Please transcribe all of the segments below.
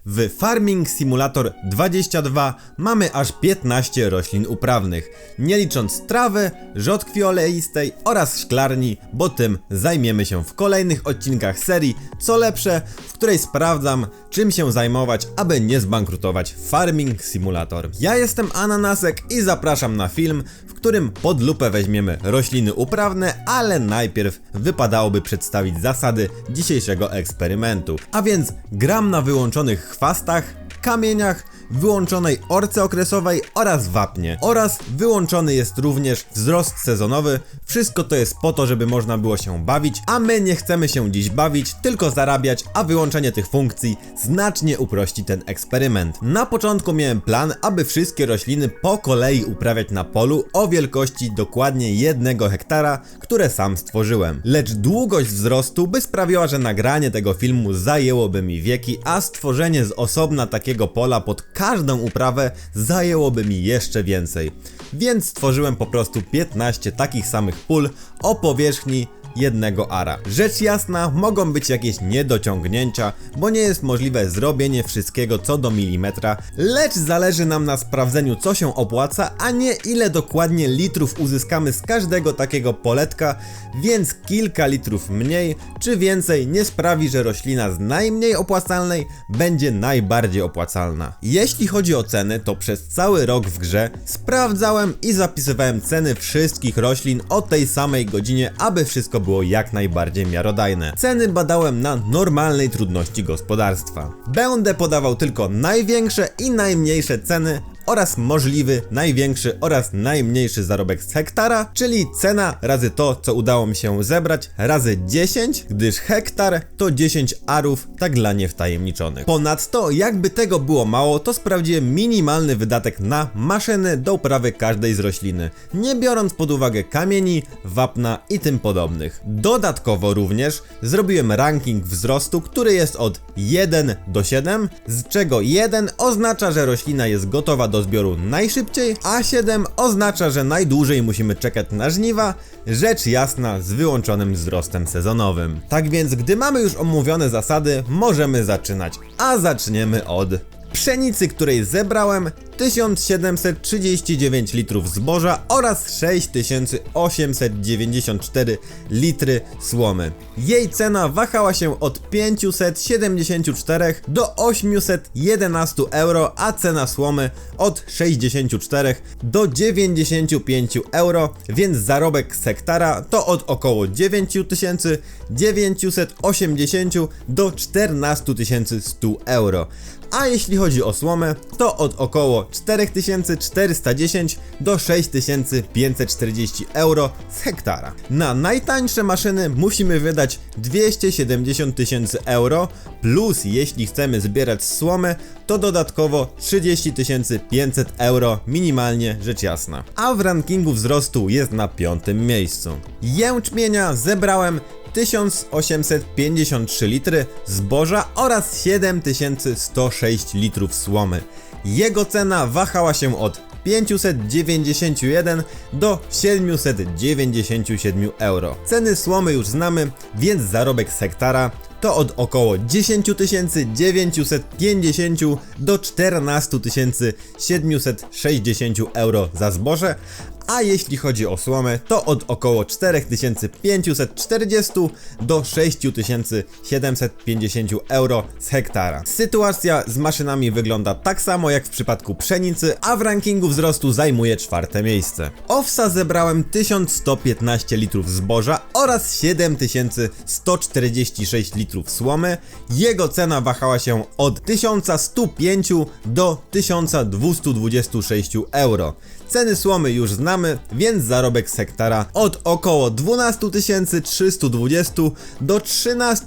W Farming Simulator 22 mamy aż 15 roślin uprawnych, nie licząc trawy, rzodkwi oleistej oraz szklarni, bo tym zajmiemy się w kolejnych odcinkach serii Co lepsze, w której sprawdzam, czym się zajmować, aby nie zbankrutować Farming Simulator. Ja jestem Ananasek i zapraszam na film, w którym pod lupę weźmiemy rośliny uprawne, ale najpierw wypadałoby przedstawić zasady dzisiejszego eksperymentu. A więc gram na wyłączonych chwastach, kamieniach, wyłączonej orce okresowej oraz wapnie. Oraz wyłączony jest również wzrost sezonowy. Wszystko to jest po to, żeby można było się bawić, a my nie chcemy się dziś bawić, tylko zarabiać, a wyłączenie tych funkcji znacznie uprości ten eksperyment. Na początku miałem plan, aby wszystkie rośliny po kolei uprawiać na polu o wielkości dokładnie 1 hektara, które sam stworzyłem. Lecz długość wzrostu by sprawiła, że nagranie tego filmu zajęłoby mi wieki, a stworzenie z osobna takiego pola pod każdą uprawę zajęłoby mi jeszcze więcej. Więc stworzyłem po prostu 15 takich samych pól o powierzchni 1 ara. Rzecz jasna, mogą być jakieś niedociągnięcia, bo nie jest możliwe zrobienie wszystkiego co do milimetra, lecz zależy nam na sprawdzeniu, co się opłaca, a nie ile dokładnie litrów uzyskamy z każdego takiego poletka, więc kilka litrów mniej czy więcej nie sprawi, że roślina z najmniej opłacalnej będzie najbardziej opłacalna. Jeśli chodzi o ceny, to przez cały rok w grze sprawdzałem i zapisywałem ceny wszystkich roślin o tej samej godzinie, aby wszystko było jak najbardziej miarodajne. Ceny badałem na normalnej trudności gospodarstwa. Będę podawał tylko największe i najmniejsze ceny oraz możliwy największy oraz najmniejszy zarobek z hektara, czyli cena razy to, co udało mi się zebrać, razy 10, gdyż hektar to 10 arów, tak dla niewtajemniczonych. Ponadto, jakby tego było mało, to sprawdziłem minimalny wydatek na maszyny do uprawy każdej z rośliny, nie biorąc pod uwagę kamieni, wapna i tym podobnych. Dodatkowo również zrobiłem ranking wzrostu, który jest od 1 do 7, z czego 1 oznacza, że roślina jest gotowa do zbioru najszybciej, a 7 oznacza, że najdłużej musimy czekać na żniwa, rzecz jasna z wyłączonym wzrostem sezonowym. Tak więc, gdy mamy już omówione zasady, możemy zaczynać, a zaczniemy od pszenicy, której zebrałem 1739 litrów zboża oraz 6894 litry słomy. Jej cena wahała się od 574 do 811 euro, a cena słomy od 64 do 95 euro, więc zarobek z hektara to od około 9980 do 14100 euro. A jeśli chodzi o słomę, to od około 4410 do 6540 euro z hektara. Na najtańsze maszyny musimy wydać 270 000 euro, plus jeśli chcemy zbierać słomę, to dodatkowo 30 500 euro minimalnie, rzecz jasna. A w rankingu wzrostu jest na 5. miejscu. Jęczmienia zebrałem 1853 litry zboża oraz 7106 litrów słomy. Jego cena wahała się od 591 do 797 euro. Ceny słomy już znamy, więc zarobek z hektara to od około 10 950 do 14 760 euro za zboże, a jeśli chodzi o słomę, to od około 4540 do 6750 euro z hektara. Sytuacja z maszynami wygląda tak samo jak w przypadku pszenicy, a w rankingu wzrostu zajmuje 4. miejsce. Owsa zebrałem 1115 litrów zboża oraz 7146 litrów słomy. Jego cena wahała się od 1105 do 1226 euro. Ceny słomy już znamy, więc zarobek z hektara od około 12 320 do 13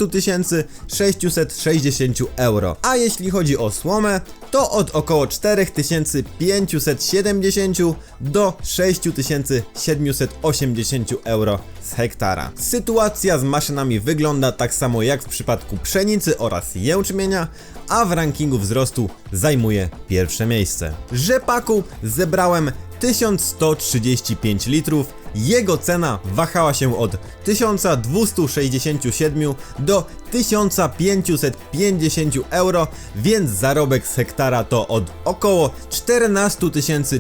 660 euro. A jeśli chodzi o słomę, to od około 4570 do 6780 euro z hektara. Sytuacja z maszynami wygląda tak samo jak w przypadku pszenicy oraz jęczmienia, a w rankingu wzrostu zajmuje 1. miejsce. Rzepaku zebrałem 1135 litrów, Jego cena wahała się od 1267 do 1550 euro, więc zarobek z hektara to od około 14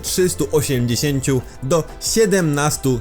380 do 17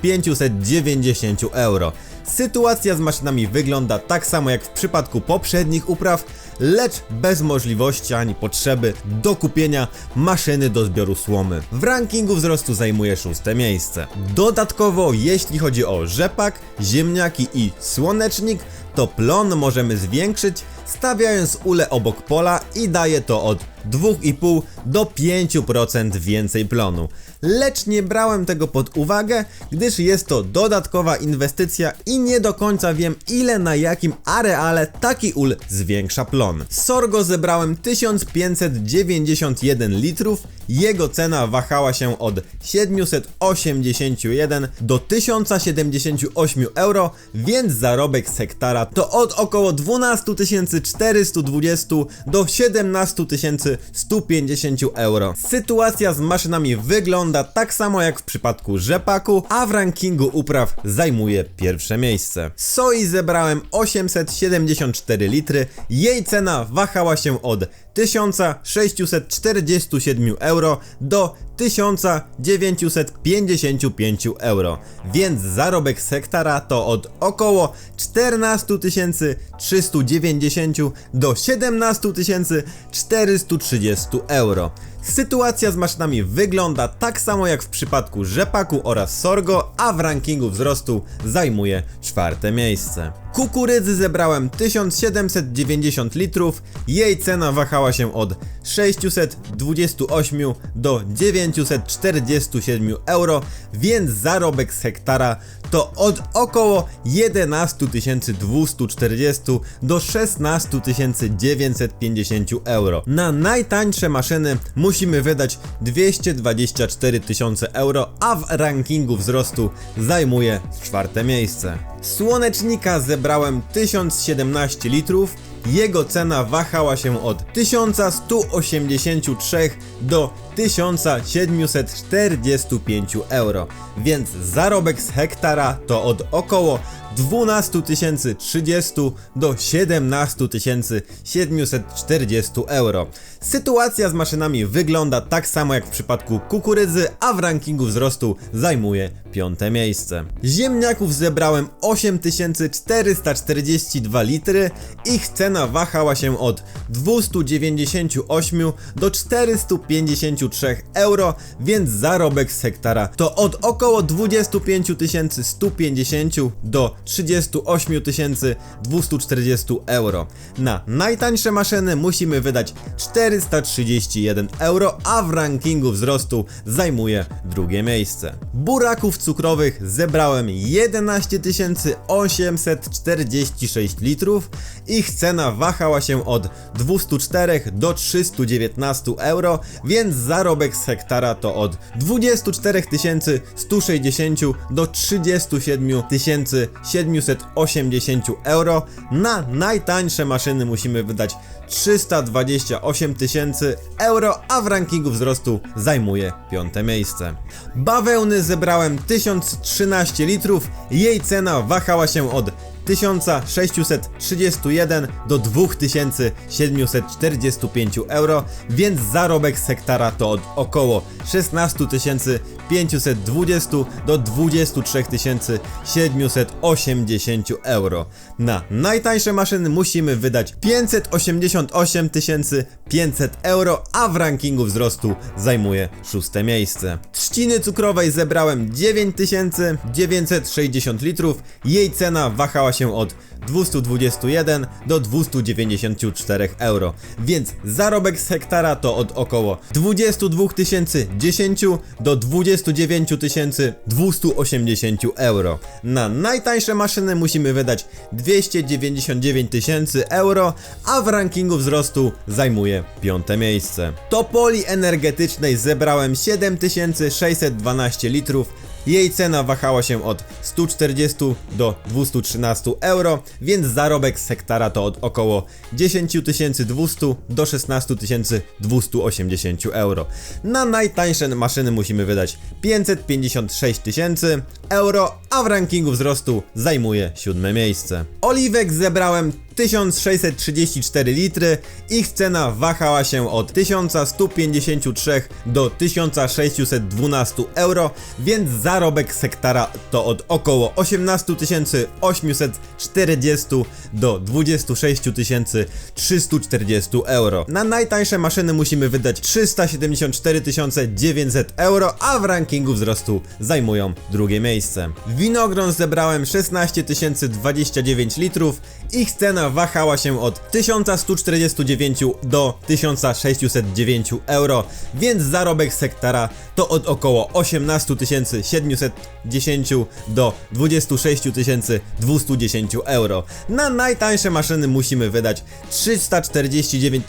590 euro. Sytuacja z maszynami wygląda tak samo jak w przypadku poprzednich upraw, lecz bez możliwości ani potrzeby dokupienia maszyny do zbioru słomy. W rankingu wzrostu zajmuje 6. miejsce. Dodatkowo, jeśli chodzi o rzepak, ziemniaki i słonecznik, to plon możemy zwiększyć, stawiając ulę obok pola i daje to od 2,5 do 5% więcej plonu. Lecz nie brałem tego pod uwagę, gdyż jest to dodatkowa inwestycja i nie do końca wiem, ile na jakim areale taki ul zwiększa plon. Sorgo zebrałem 1591 litrów, jego cena wahała się od 781 do 1078 euro, więc zarobek z hektara to od około 12 420 do 17 150 euro. Sytuacja z maszynami wygląda tak samo jak w przypadku rzepaku, a w rankingu upraw zajmuje pierwsze miejsce. Soi zebrałem 874 litry, jej cena wahała się od 1647 euro do 1955 euro, więc zarobek z hektara to od około 14 390 do 17 430 euro. Sytuacja z maszynami wygląda tak samo jak w przypadku rzepaku oraz sorgo, a w rankingu wzrostu zajmuje 4. miejsce. Kukurydzy zebrałem 1790 litrów, jej cena wahała się od 628 do 947 euro, więc zarobek z hektara to od około 11 240 do 16 950 euro. Na najtańsze maszyny musimy wydać 224 000 euro, a w rankingu wzrostu zajmuje 4. miejsce. Słonecznika zebrałem 1017 litrów, jego cena wahała się od 1183 do 1745 euro, więc zarobek z hektara to od około 12 030 do 17 740 euro. Sytuacja z maszynami wygląda tak samo jak w przypadku kukurydzy, a w rankingu wzrostu zajmuje 5. miejsce. Ziemniaków zebrałem 8442 litry, ich cena wahała się od 298 do 453 euro, więc zarobek z hektara to od około 25 150 do 38 240 euro. Na najtańsze maszyny musimy wydać 431 euro, a w rankingu wzrostu zajmuje 2. miejsce. Buraków cukrowych zebrałem 11 846 litrów, ich cena wahała się od 204 do 319 euro, więc zarobek z hektara to od 24 160 do 37 780 euro. Na najtańsze maszyny musimy wydać 328 000 euro, a w rankingu wzrostu zajmuje 5. miejsce. Bawełny zebrałem 1013 litrów, jej cena wahała się od 1631 do 2745 euro, więc zarobek z hektara to od około 16 520 do 23 780 euro. Na najtańsze maszyny musimy wydać 588 500 euro, a w rankingu wzrostu zajmuje 6. miejsce. Trzciny cukrowej zebrałem 9960 litrów, jej cena wahała się od 221 do 294 euro, więc zarobek z hektara to od około 22 010 do 29 280 euro. Na najtańsze maszyny musimy wydać 299 000 euro, a w rankingu wzrostu zajmuje 5. miejsce. Topoli energetycznej zebrałem 7612 litrów, Jej cena wahała się od 140 do 213 euro, więc zarobek z hektara to od około 10 200 do 16 280 euro. Na najtańsze maszyny musimy wydać 556 tysięcy euro, a w rankingu wzrostu zajmuje 7 miejsce. Oliwek zebrałem 1634 litry, ich cena wahała się od 1153 do 1612 euro, więc zarobek z hektara to od około 18 840 do 26 340 euro. Na najtańsze maszyny musimy wydać 374 900 euro, a w rankingu wzrostu zajmują drugie miejsce. Winogron zebrałem 16 029 litrów, ich cena wahała się od 1149 do 1609 euro, więc zarobek z hektara to od około 18 710 do 26 210 euro. Na najtańsze maszyny musimy wydać 349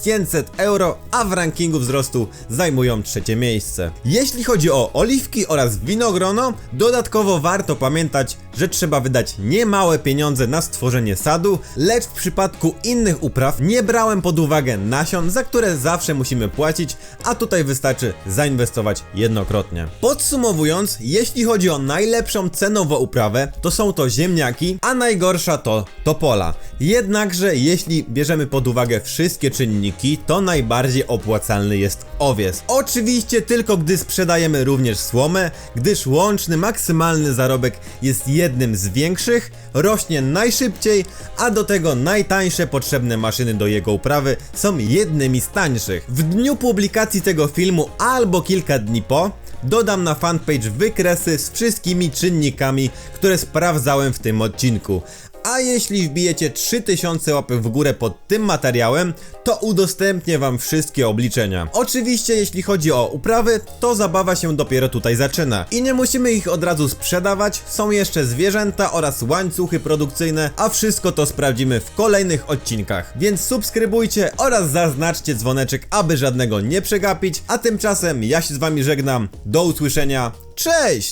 500 euro, a w rankingu wzrostu zajmują trzecie miejsce. Jeśli chodzi o oliwki oraz winogrono, dodatkowo warto pamiętać, że trzeba wydać niemałe pieniądze na stworzenie sadu, lecz w przypadku innych upraw nie brałem pod uwagę nasion, za które zawsze musimy płacić, a tutaj wystarczy zainwestować jednokrotnie. Podsumowując, jeśli chodzi o najlepszą cenowo uprawę, to są to ziemniaki, a najgorsza to topola. Jednakże jeśli bierzemy pod uwagę wszystkie czynniki, to najbardziej opłacalny jest owies. Oczywiście tylko gdy sprzedajemy również słomę, gdyż łączny maksymalny zarobek jest jednym z większych, rośnie najszybciej, a do tego najtańsze potrzebne maszyny do jego uprawy są jednymi z tańszych. W dniu publikacji tego filmu albo kilka dni po dodam na fanpage wykresy z wszystkimi czynnikami, które sprawdzałem w tym odcinku. A jeśli wbijecie 3000 łapek w górę pod tym materiałem, to udostępnię wam wszystkie obliczenia. Oczywiście jeśli chodzi o uprawy, to zabawa się dopiero tutaj zaczyna. I nie musimy ich od razu sprzedawać, są jeszcze zwierzęta oraz łańcuchy produkcyjne, a wszystko to sprawdzimy w kolejnych odcinkach. Więc subskrybujcie oraz zaznaczcie dzwoneczek, aby żadnego nie przegapić, a tymczasem ja się z wami żegnam, do usłyszenia, cześć!